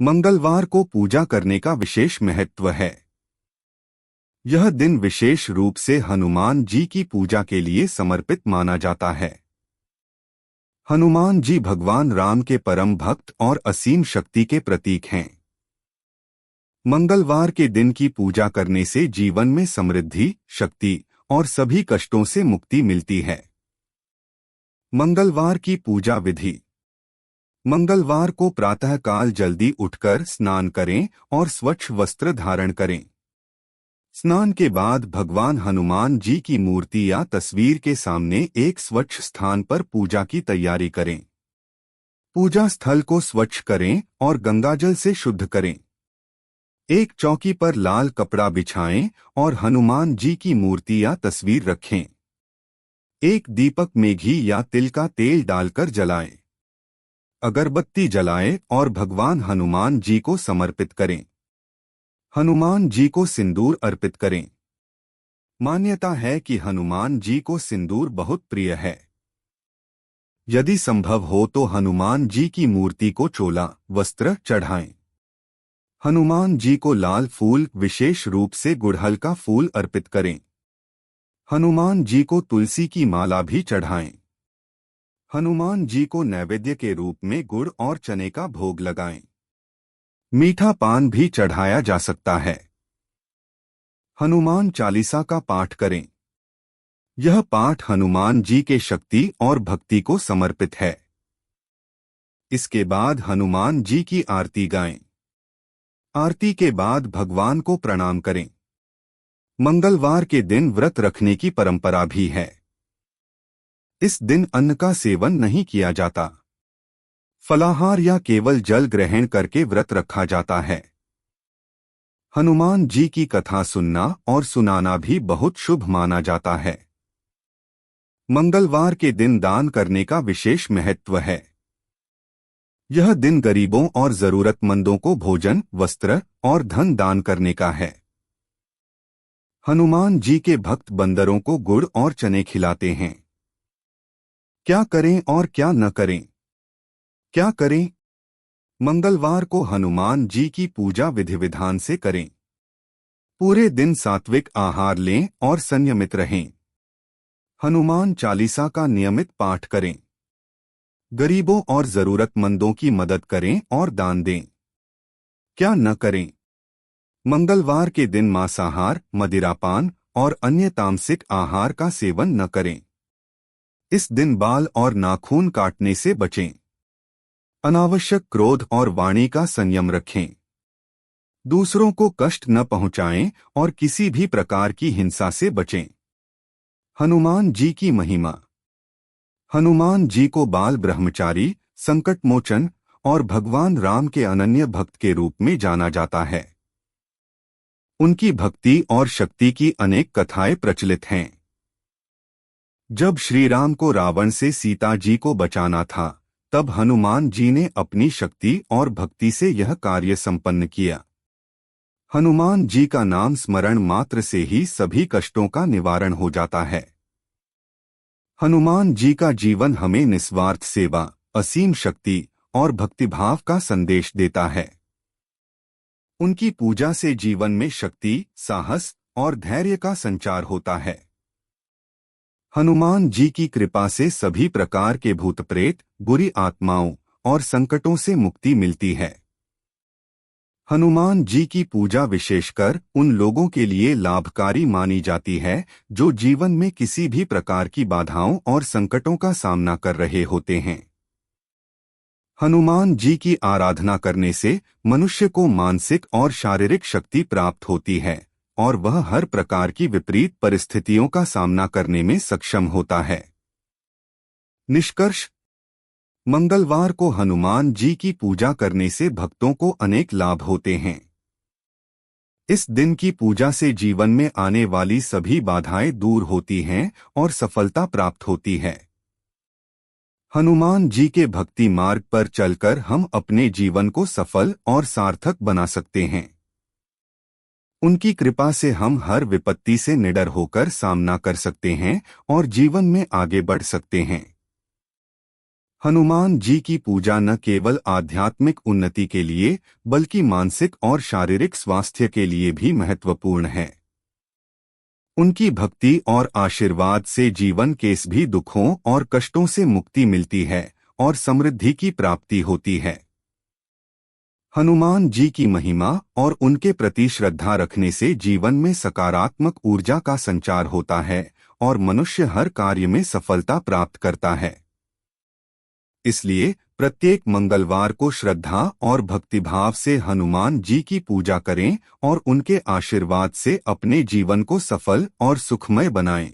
मंगलवार को पूजा करने का विशेष महत्व है। यह दिन विशेष रूप से हनुमान जी की पूजा के लिए समर्पित माना जाता है। हनुमान जी भगवान राम के परम भक्त और असीम शक्ति के प्रतीक हैं। मंगलवार के दिन की पूजा करने से जीवन में समृद्धि, शक्ति और सभी कष्टों से मुक्ति मिलती है। मंगलवार की पूजा विधि। मंगलवार को प्रातःकाल जल्दी उठकर स्नान करें और स्वच्छ वस्त्र धारण करें। स्नान के बाद भगवान हनुमान जी की मूर्ति या तस्वीर के सामने एक स्वच्छ स्थान पर पूजा की तैयारी करें। पूजा स्थल को स्वच्छ करें और गंगाजल से शुद्ध करें। एक चौकी पर लाल कपड़ा बिछाएं और हनुमान जी की मूर्ति या तस्वीर रखें। एक दीपक में घी या तिल का तेल डालकर जलाएं। अगरबत्ती जलाएं और भगवान हनुमान जी को समर्पित करें। हनुमान जी को सिंदूर अर्पित करें। मान्यता है कि हनुमान जी को सिंदूर बहुत प्रिय है। यदि संभव हो तो हनुमान जी की मूर्ति को चोला, वस्त्र चढ़ाएं। हनुमान जी को लाल फूल, विशेष रूप से गुड़हल का फूल अर्पित करें। हनुमान जी को तुलसी की माला भी चढ़ाएं। हनुमान जी को नैवेद्य के रूप में गुड़ और चने का भोग लगाएं। मीठा पान भी चढ़ाया जा सकता है। हनुमान चालीसा का पाठ करें। यह पाठ हनुमान जी के शक्ति और भक्ति को समर्पित है। इसके बाद हनुमान जी की आरती गाएं। आरती के बाद भगवान को प्रणाम करें। मंगलवार के दिन व्रत रखने की परंपरा भी है। इस दिन अन्न का सेवन नहीं किया जाता। फलाहार या केवल जल ग्रहण करके व्रत रखा जाता है। हनुमान जी की कथा सुनना और सुनाना भी बहुत शुभ माना जाता है। मंगलवार के दिन दान करने का विशेष महत्व है। यह दिन गरीबों और जरूरतमंदों को भोजन, वस्त्र और धन दान करने का है। हनुमान जी के भक्त बंदरों को गुड़ और चने खिलाते हैं। क्या करें और क्या न करें? क्या करें? मंगलवार को हनुमान जी की पूजा विधि विधान से करें। पूरे दिन सात्विक आहार लें और संयमित रहें। हनुमान चालीसा का नियमित पाठ करें। गरीबों और जरूरतमंदों की मदद करें और दान दें। क्या न करें? मंगलवार के दिन मांसाहार, मदिरापान और अन्य तामसिक आहार का सेवन न करें। इस दिन बाल और नाखून काटने से बचें। अनावश्यक क्रोध और वाणी का संयम रखें। दूसरों को कष्ट न पहुंचाएं और किसी भी प्रकार की हिंसा से बचें। हनुमान जी की महिमा। हनुमान जी को बाल ब्रह्मचारी, संकट मोचन और भगवान राम के अनन्य भक्त के रूप में जाना जाता है। उनकी भक्ति और शक्ति की अनेक कथाएं प्रचलित हैं। जब श्री राम को रावण से सीता जी को बचाना था, तब हनुमान जी ने अपनी शक्ति और भक्ति से यह कार्य संपन्न किया। हनुमान जी का नाम स्मरण मात्र से ही सभी कष्टों का निवारण हो जाता है। हनुमान जी का जीवन हमें निस्वार्थ सेवा, असीम शक्ति और भक्तिभाव का संदेश देता है। उनकी पूजा से जीवन में शक्ति, साहस और धैर्य का संचार होता है। हनुमान जी की कृपा से सभी प्रकार के भूत प्रेत, बुरी आत्माओं और संकटों से मुक्ति मिलती है। हनुमान जी की पूजा विशेषकर उन लोगों के लिए लाभकारी मानी जाती है जो जीवन में किसी भी प्रकार की बाधाओं और संकटों का सामना कर रहे होते हैं। हनुमान जी की आराधना करने से मनुष्य को मानसिक और शारीरिक शक्ति प्राप्त होती है और वह हर प्रकार की विपरीत परिस्थितियों का सामना करने में सक्षम होता है। निष्कर्ष: मंगलवार को हनुमान जी की पूजा करने से भक्तों को अनेक लाभ होते हैं। इस दिन की पूजा से जीवन में आने वाली सभी बाधाएं दूर होती हैं और सफलता प्राप्त होती है। हनुमान जी के भक्ति मार्ग पर चलकर हम अपने जीवन को सफल और सार्थक बना सकते हैं। उनकी कृपा से हम हर विपत्ति से निडर होकर सामना कर सकते हैं और जीवन में आगे बढ़ सकते हैं। हनुमान जी की पूजा न केवल आध्यात्मिक उन्नति के लिए बल्कि मानसिक और शारीरिक स्वास्थ्य के लिए भी महत्वपूर्ण है। उनकी भक्ति और आशीर्वाद से जीवन के सभी दुखों और कष्टों से मुक्ति मिलती है और समृद्धि की प्राप्ति होती है। हनुमान जी की महिमा और उनके प्रति श्रद्धा रखने से जीवन में सकारात्मक ऊर्जा का संचार होता है और मनुष्य हर कार्य में सफलता प्राप्त करता है। इसलिए प्रत्येक मंगलवार को श्रद्धा और भक्तिभाव से हनुमान जी की पूजा करें और उनके आशीर्वाद से अपने जीवन को सफल और सुखमय बनाएं।